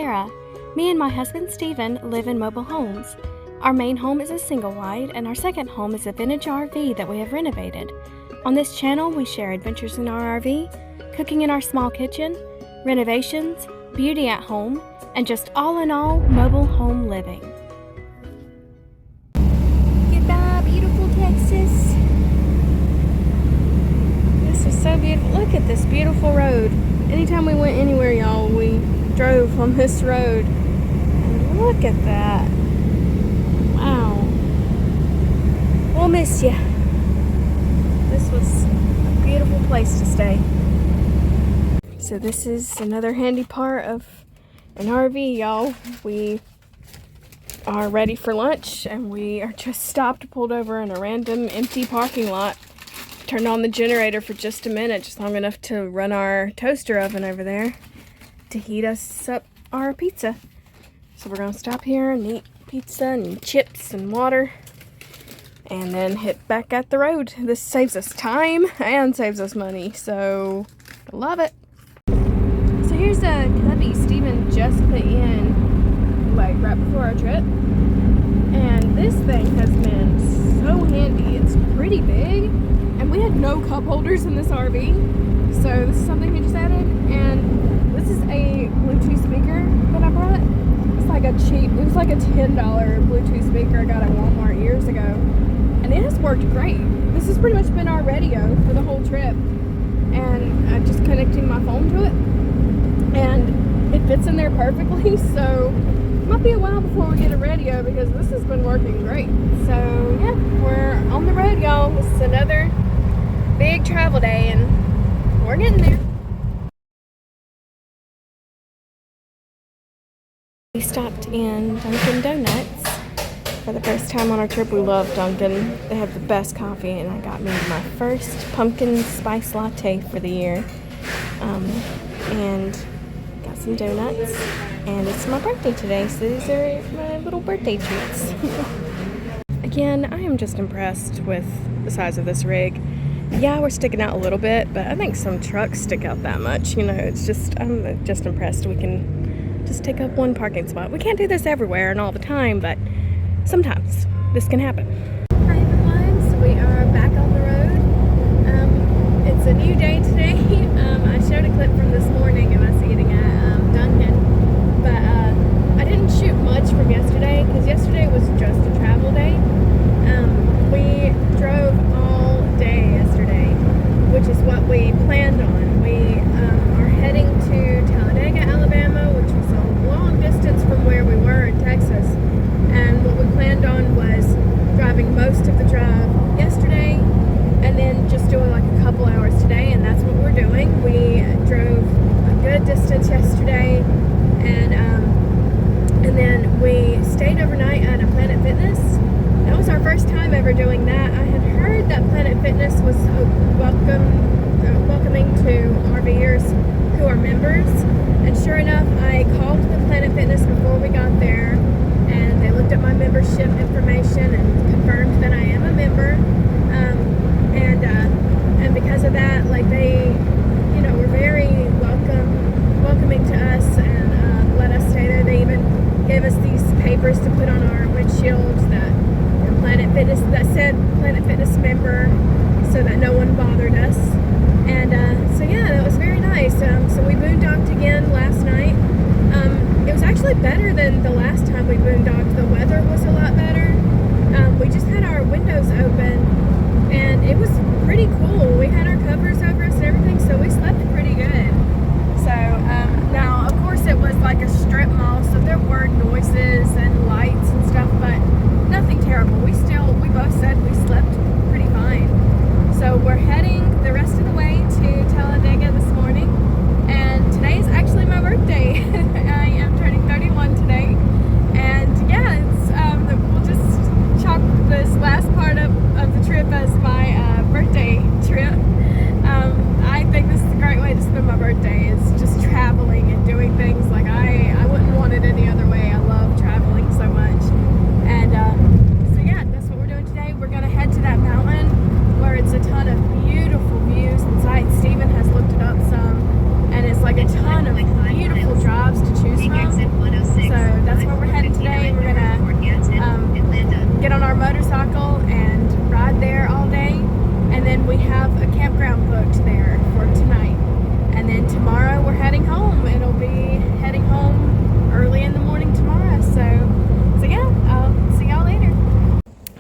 Sarah. Me and my husband Stephen live in mobile homes. Our main home is a single wide, and our second home is a vintage RV that we have renovated. On this channel, we share adventures in our RV, cooking in our small kitchen, renovations, beauty at home, and just all in all, mobile home living. Goodbye, beautiful Texas. This is so beautiful. Look at this beautiful road. Anytime we went anywhere, y'all, we drove on this road. And look at that. Wow. We'll miss you. This was a beautiful place to stay. So this is another handy part of an RV, y'all. We are ready for lunch and we are just stopped, pulled over in a random empty parking lot. Turned on the generator for just a minute, just long enough to run our toaster oven over there to heat us up our pizza. So we're gonna stop here and eat pizza and chips and water and then hit back at the road. This saves us time and saves us money, so I love it. So here's a cubby Stephen just put in like right before our trip, and this thing has been so handy. It's pretty big, and we had no cup holders in this RV, so this is something we just added. And this is a Bluetooth speaker that I brought. It was like a $10 Bluetooth speaker I got at Walmart years ago, and it has worked great. This has pretty much been our radio for the whole trip, and I'm just connecting my phone to it, and it fits in there perfectly. So it might be a while before we get a radio because this has been working great. So yeah, we're on the road, y'all. This is another big travel day, and we're getting there. We stopped in Dunkin' Donuts for the first time on our trip. We love Dunkin'. They have the best coffee, and I got me my first pumpkin spice latte for the year. And got some donuts, and it's my birthday today, so these are my little birthday treats. Again, I am just impressed with the size of this rig. Yeah, we're sticking out a little bit, but I think some trucks stick out that much. You know, it's just, I'm just impressed we can just take up one parking spot. We can't do this everywhere and all the time, but sometimes this can happen. Hi everyone, so we are back on the road. It's a new day today. I showed a clip from this morning of us eating at Dunkin', but I didn't shoot much from yesterday because yesterday was just a travel day. We drove all day yesterday, which is what we planned on. We are heading to Talladega, Alabama, which was a long distance from where we were in Texas. And what we planned on was driving most of the drive yesterday and then just doing like a couple hours today, and that's what we're doing. We drove a good distance yesterday, and then we stayed overnight at a Planet Fitness. That was our first time ever doing that. I had heard that Planet Fitness was welcoming to RVers who are members, and sure enough, I called the Planet Fitness before we got there, and they looked at my membership information and confirmed that I am a member. And because of that, like, they, you know, were very welcoming to us, and let us stay there. They even gave us these papers to put on our windshields that Planet Fitness, that said Planet Fitness member, so that no one bothered us. And so yeah, that was very nice. So we boondocked again last night. It was actually better than the last time we boondocked. The weather was a lot better. We just had our windows open, and it was pretty cool. We had our covers over us and everything, so we slept pretty good. So now, of course, it was like a strip mall, so there were noises and lights and stuff, but nothing terrible. We both said we slept pretty fine. So we're heading the rest of the way to Talladega this morning, and today is actually my birthday. I am turning 31 today, and yeah, it's we'll just chalk this last part of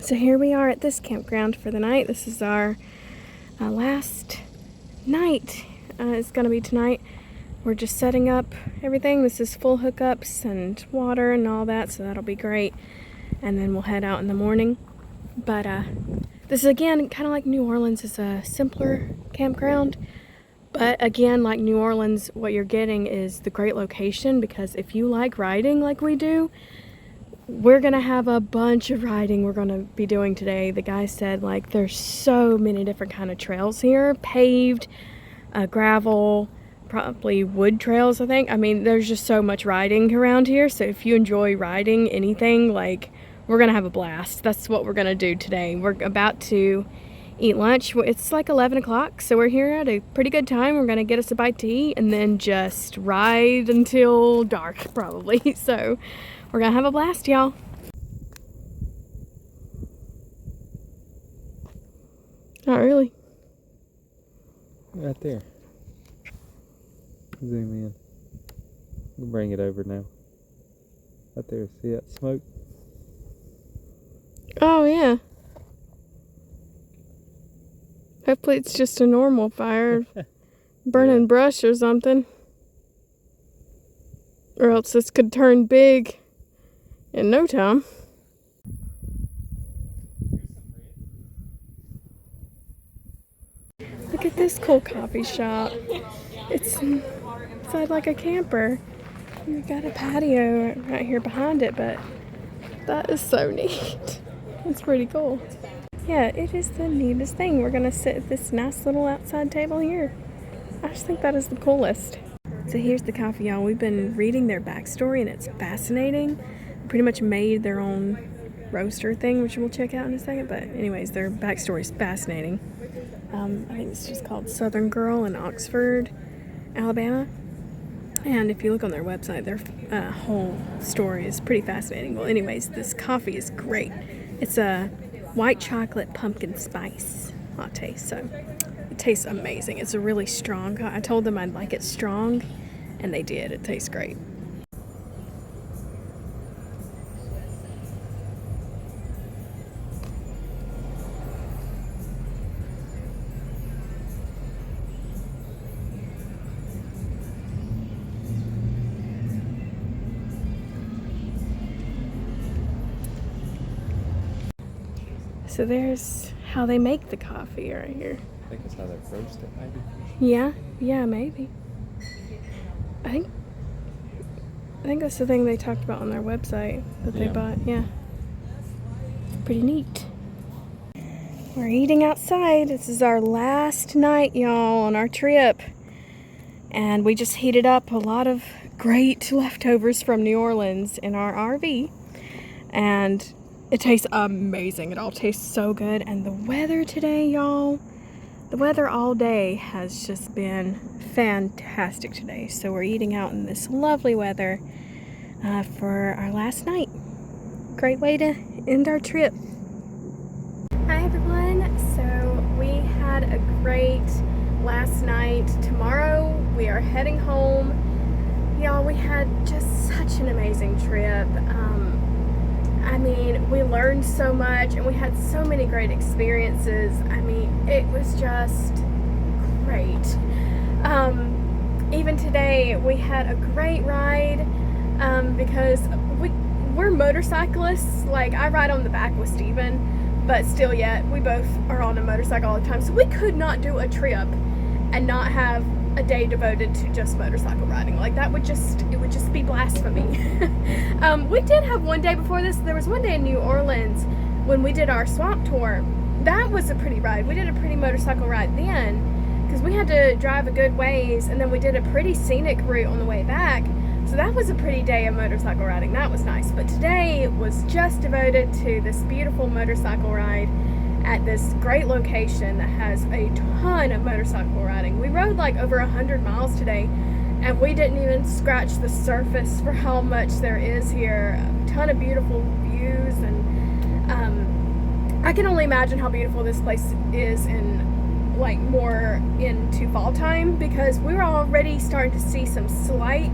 So here we are at this campground for the night. This is our last night. It's gonna be tonight. We're just setting up everything. This is full hookups and water and all that, so that'll be great. And then we'll head out in the morning. But this is, again, kind of like New Orleans. Is a simpler campground. But again, like New Orleans, what you're getting is the great location, because if you like riding like we do, we're gonna have a bunch of riding we're gonna be doing today. The guy said, like, there's so many different kind of trails here, paved, gravel, probably wood trails, I think. I mean, there's just so much riding around here. So if you enjoy riding anything, like, we're gonna have a blast. That's what we're gonna do today. We're about to eat lunch. It's like 11 o'clock, so we're here at a pretty good time. We're gonna get us a bite to eat and then just ride until dark, probably. So we're gonna have a blast, y'all. Not really. Right there. Zoom in. We'll bring it over now. Right there, see that smoke? Oh, yeah. Hopefully it's just a normal fire. Burning brush or something. Or else this could turn big in no time. Look at this cool coffee shop. It's inside like a camper. We got a patio right here behind it, but that is so neat. It's pretty cool. Yeah, it is the neatest thing. We're gonna sit at this nice little outside table here. I just think that is the coolest. So here's the coffee, y'all. We've been reading their backstory and it's fascinating. Pretty much made their own roaster thing, which we'll check out in a second. But anyways, their backstory is fascinating. I think it's just called Southern Girl in Oxford, Alabama. And if you look on their website, their whole story is pretty fascinating. Well, anyways, this coffee is great. It's a white chocolate pumpkin spice latte, so it tastes amazing. It's a really strong. I told them I'd like it strong, and they did. It tastes great. So there's how they make the coffee right here. I think it's how they roast it, maybe. Yeah, maybe. I think that's the thing they talked about on their website that they bought. Yeah, it's pretty neat. We're eating outside. This is our last night, y'all, on our trip, and we just heated up a lot of great leftovers from New Orleans in our RV, and it tastes amazing. It all tastes so good. And the weather today, y'all, the weather all day has just been fantastic today. So we're eating out in this lovely weather for our last night. Great way to end our trip. Hi everyone. So we had a great last night. Tomorrow we are heading home. Y'all, we had just such an amazing trip. I mean, we learned so much and we had so many great experiences. I mean, it was just great. Even today we had a great ride because we're motorcyclists. Like, I ride on the back with Steven, but still yet we both are on a motorcycle all the time. So we could not do a trip and not have a day devoted to just motorcycle riding. Like, that would just, it would just be blasphemy. We did have one day before this. There was one day in New Orleans when we did our swamp tour. That was a pretty ride. We did a pretty motorcycle ride then because we had to drive a good ways, and then we did a pretty scenic route on the way back. So that was a pretty day of motorcycle riding. That was nice. But today was just devoted to this beautiful motorcycle ride at this great location that has a ton of motorcycle riding. We rode like over 100 miles today, and we didn't even scratch the surface for how much there is here. A ton of beautiful views, and I can only imagine how beautiful this place is in like more into fall time, because we were already starting to see some slight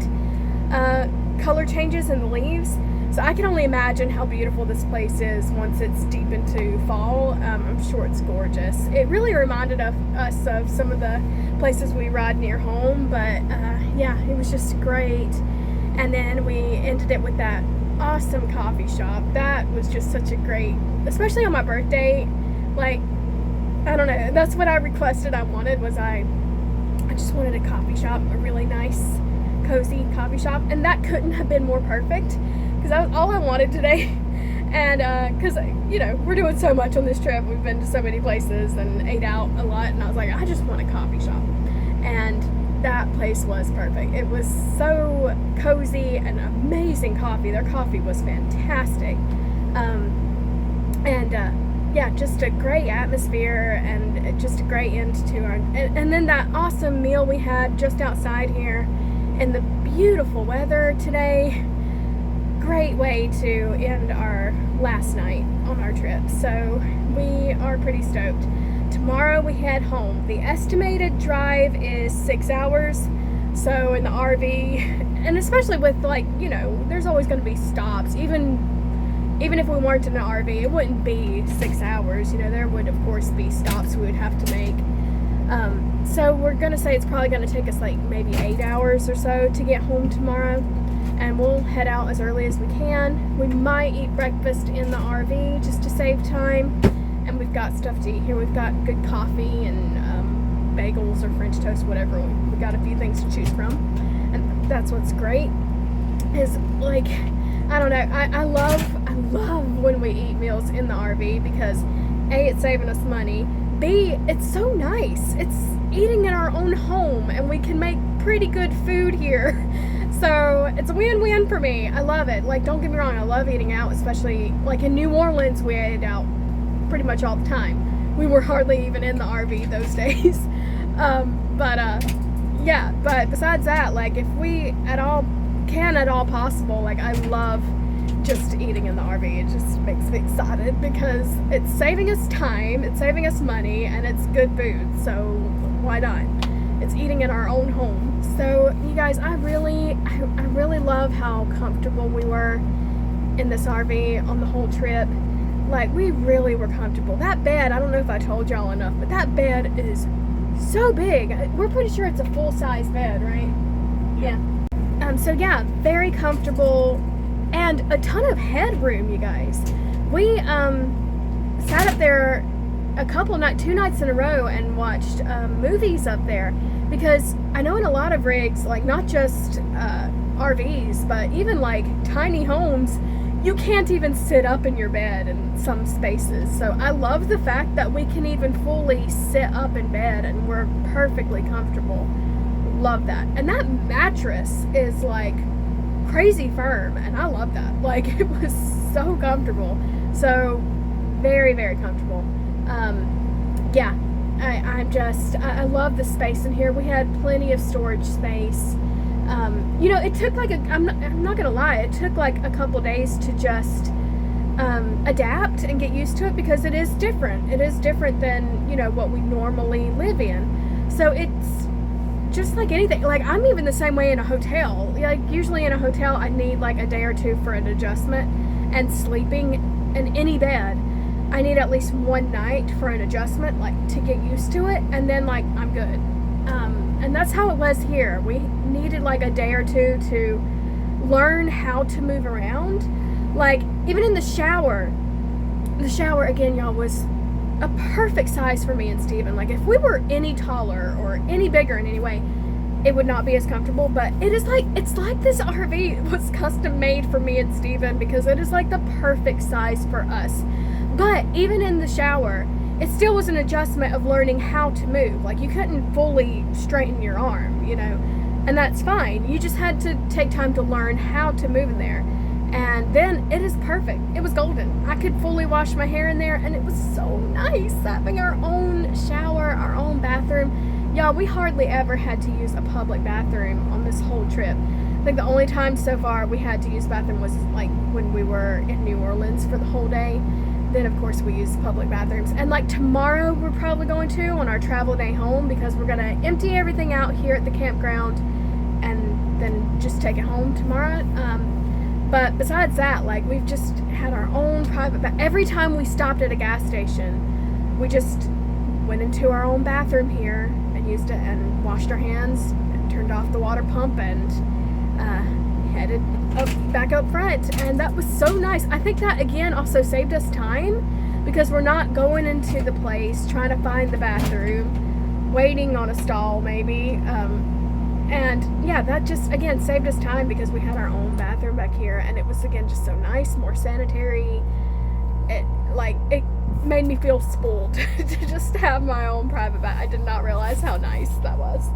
color changes in the leaves. So I can only imagine how beautiful this place is once it's deep into fall. I'm sure it's gorgeous. It really reminded us of some of the places we ride near home, but yeah, it was just great. And then we ended it with that awesome coffee shop. That was just such a great, especially on my birthday. Like, I don't know, that's what I requested. I just wanted a coffee shop, a really nice, cozy coffee shop, and that couldn't have been more perfect, because that was all I wanted today. And because you know, we're doing so much on this trip, we've been to so many places and ate out a lot, and I was like, I just want a coffee shop, and that place was perfect. It was so cozy and amazing coffee. Their coffee was fantastic. Yeah, just a great atmosphere and just a great end to our, and then that awesome meal we had just outside here in the beautiful weather today. Great way to end our last night on our trip. So we are pretty stoked. Tomorrow we head home. The estimated drive is 6 hours. So in the RV, and especially with, like, you know, there's always going to be stops. Even if we weren't in an RV, it wouldn't be 6 hours. You know, there would of course be stops we would have to make. So we're gonna say it's probably gonna take us like maybe 8 hours or so to get home tomorrow, and we'll head out as early as we can. We might eat breakfast in the RV just to save time, and we've got stuff to eat here. We've got good coffee and bagels or French toast, whatever. We've got a few things to choose from, and that's what's great. Is, like, I don't know, I love when we eat meals in the RV, because A, it's saving us money, B, it's so nice. It's eating in our own home, and we can make pretty good food here. So it's a win-win for me. I love it. Like, don't get me wrong, I love eating out, especially like in New Orleans, we ate out pretty much all the time. We were hardly even in the RV those days. Yeah, but besides that, like, if we at all possible, like, I love just eating in the RV. It just makes me excited because it's saving us time, it's saving us money, and it's good food, so why not? It's eating in our own home. So you guys, I really love how comfortable we were in this RV on the whole trip. Like, we really were comfortable. That bed, I don't know if I told y'all enough, but that bed is so big. We're pretty sure it's a full-size bed, right? Yeah. So yeah, very comfortable and a ton of headroom, you guys. We sat up there two nights in a row and watched movies up there, because I know in a lot of rigs, like not just RVs, but even like tiny homes, you can't even sit up in your bed in some spaces. So I love the fact that we can even fully sit up in bed and we're perfectly comfortable. Love that. And that mattress is like crazy firm, and I love that. Like, it was so comfortable. So very, very comfortable. Yeah, I love the space in here. We had plenty of storage space. You know, it took like I'm not gonna lie, it took like a couple days to just adapt and get used to it, because it is different. It is different than, you know, what we normally live in. So it's just like anything. Like, I'm even the same way in a hotel. Like, usually in a hotel, I need like a day or two for an adjustment, and sleeping in any bed, I need at least one night for an adjustment, like to get used to it, and then like I'm good. And that's how it was here. We needed like a day or two to learn how to move around. Like, even in the shower again, y'all, was a perfect size for me and Steven. Like, if we were any taller or any bigger in any way, it would not be as comfortable. But it's like this RV was custom made for me and Steven, because it is like the perfect size for us. But even in the shower, it still was an adjustment of learning how to move. Like, you couldn't fully straighten your arm, you know, and that's fine. You just had to take time to learn how to move in there. And then it is perfect. It was golden. I could fully wash my hair in there, and it was so nice having our own shower, our own bathroom. Y'all, we hardly ever had to use a public bathroom on this whole trip. I think the only time so far we had to use the bathroom was like when we were in New Orleans for the whole day. Then of course we use public bathrooms. And like tomorrow we're probably going to on our travel day home, because we're gonna empty everything out here at the campground and then just take it home tomorrow. But besides that, like, we've just had our own private every time we stopped at a gas station, we just went into our own bathroom here and used it and washed our hands and turned off the water pump and headed back up front. And that was so nice. I think that again also saved us time, because we're not going into the place trying to find the bathroom, waiting on a stall maybe, and yeah, that just again saved us time because we had our own bathroom back here, and it was again just so nice, more sanitary. It made me feel spoiled to just have my own private bath. I did not realize how nice that was.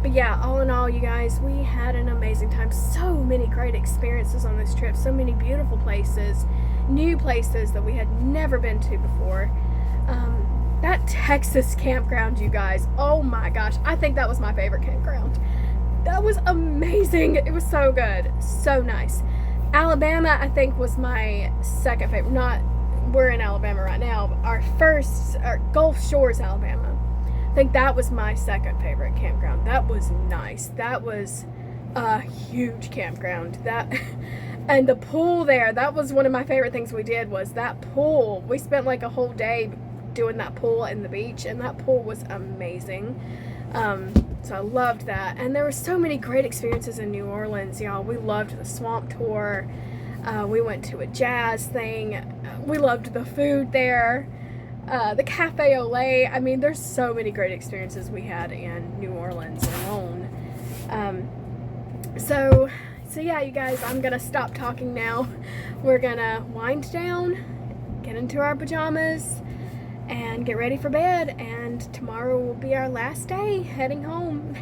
But yeah, all in all, you guys, we had an amazing time. So many great experiences on this trip, so many beautiful places, new places that we had never been to before. That Texas campground, you guys, oh my gosh, I think that was my favorite campground. That was amazing. It was so good, so nice. Alabama, I think, was my second favorite. We're in Alabama right now, but our Gulf Shores, Alabama, I think that was my second favorite campground. That was nice. That was a huge campground. And the pool there, that was one of my favorite things we did, was that pool. We spent like a whole day doing that pool in the beach, and that pool was amazing. So I loved that. And there were so many great experiences in New Orleans, y'all. We loved the swamp tour. We went to a jazz thing. We loved the food there. The Cafe Olay. I mean, there's so many great experiences we had in New Orleans alone. So yeah, you guys, I'm gonna stop talking now. We're gonna wind down, get into our pajamas, and get ready for bed. And tomorrow will be our last day heading home.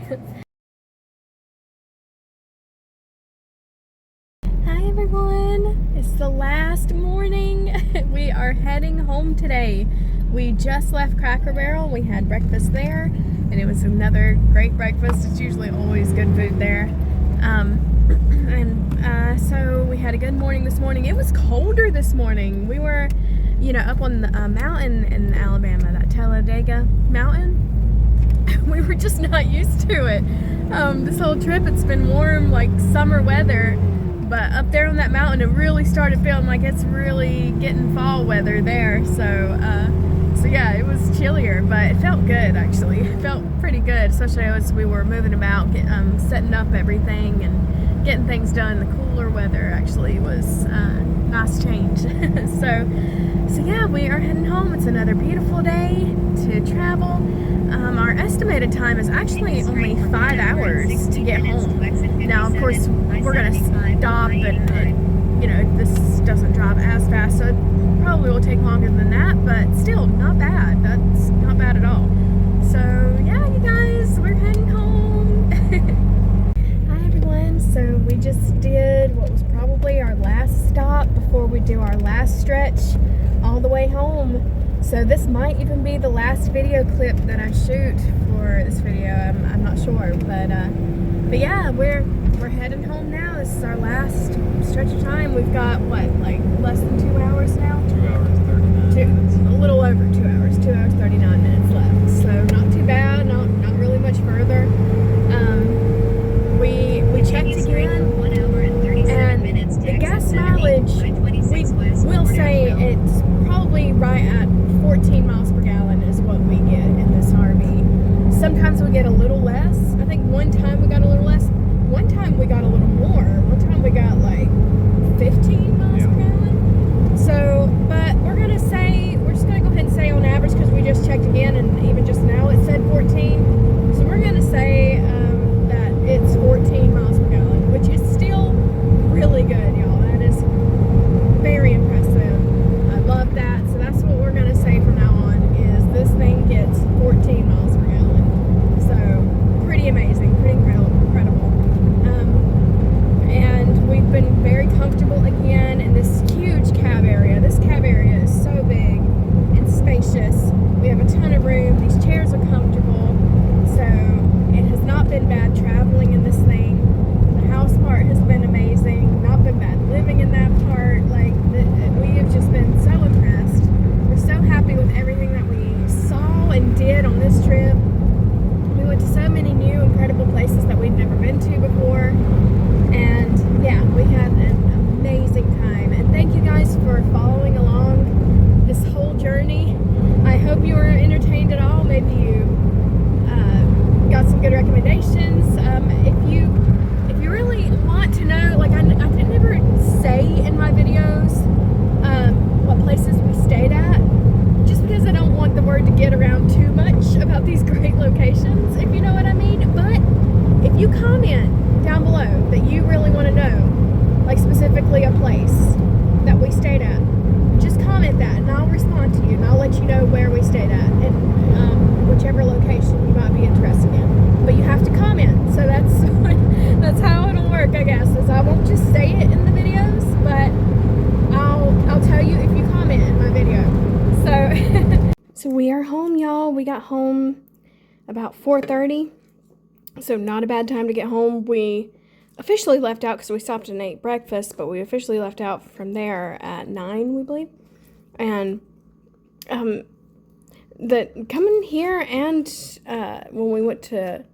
Hi everyone, it's the last morning. We are heading home today. We just left Cracker Barrel. We had breakfast there, and it was another great breakfast. It's usually always good food there. So we had a good morning this morning. It was colder this morning. We were, up on the mountain in Alabama, that Talladega mountain. We were just not used to it. This whole trip, it's been warm, like summer weather. But up there on that mountain, it really started feeling like it's really getting fall weather there. So yeah, it was chillier, but it felt good actually. It felt pretty good, especially as we were moving about, setting up everything and getting things done. The cooler weather actually was a nice change. So yeah, we are heading home. It's another beautiful day to travel. Our estimated time is actually only 5 hours to get home. Now, of course, we're gonna stop and this doesn't drive as fast, so it probably will take longer than that, but still not bad. That's not bad at all. So yeah, you guys, we're heading home. Hi everyone. So we just did what was probably our last stop before we do our last stretch all the way home. So this might even be the last video clip that I shoot for this video. I'm not sure, but yeah, we're heading home now. This is our last stretch of time. We've got what, like less than 2 hours now? 2 hours 39 minutes. A little over 2 hours. 2 hours 39 minutes left. So not too bad. Not really much further. We checked again. 1 hour and 37 minutes. The gas mileage, we'll say it's probably right at 14 miles per gallon is what we get in this RV. Sometimes we get a little less. I think one time we got a little less. One time we got a little more. One time we got like 15 miles per gallon. So, but we're just gonna go ahead and say on average, because we just checked again, and even just now it said 14. So we're gonna say that it's 14 miles per gallon, which is still really good, y'all. That is very impressive. I love that. So that's what we're gonna say from now on, is this thing gets 14 miles per gallon. So pretty amazing, pretty incredible. And we've been very comfortable again in this huge cab area. This cab area is so big and spacious. We have a ton of room. These chairs are comfortable. So recommendations. If you really want to know, like I didn't ever say in my videos what places we stayed at, just because I don't want the word to get around too much about these great locations, if you know what I mean. But if you comment down below that you really want to know, like specifically a place that we stayed at, just comment that and I'll respond to you and I'll let you know where we stayed at and whichever location you might be interested in. But you have to comment, so that's how it'll work, I guess. Is I won't just say it in the videos, but I'll tell you if you comment in my video. So so we are home, y'all. We got home about 4:30, so not a bad time to get home. We officially left out because we stopped and ate breakfast, but we officially left out from there at 9, we believe. And that coming here and when we went to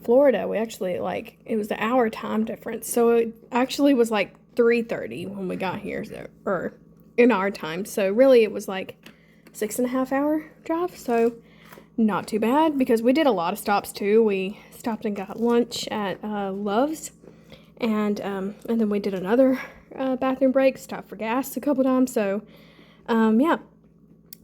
Florida, we actually, like, it was the hour time difference, so it actually was like 3:30 when we got here, so, or in our time. So really it was like 6.5 hour drive, so not too bad, because we did a lot of stops too. We stopped and got lunch at Love's, and then we did another bathroom break, stopped for gas a couple times. So yeah,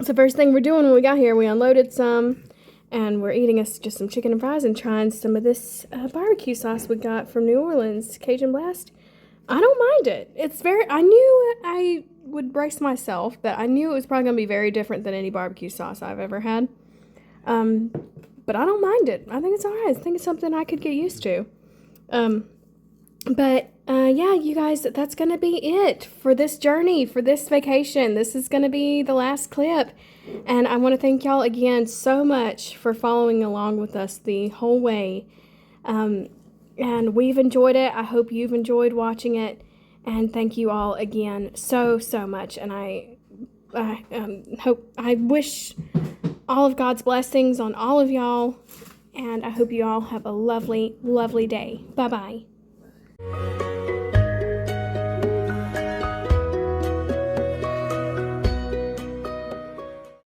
so first thing we're doing when we got here, we unloaded some, and we're eating us just some chicken and fries and trying some of this barbecue sauce we got from New Orleans, Cajun Blast. I don't mind it. It's very, I knew I would brace myself, but I knew it was probably going to be very different than any barbecue sauce I've ever had. But I don't mind it. I think it's alright. I think it's something I could get used to. Yeah, you guys, that's going to be it for this journey, for this vacation. This is going to be the last clip. And I want to thank y'all again so much for following along with us the whole way. And we've enjoyed it. I hope you've enjoyed watching it. And thank you all again so much. And I wish all of God's blessings on all of y'all, and I hope you all have a lovely, lovely day. Bye-bye.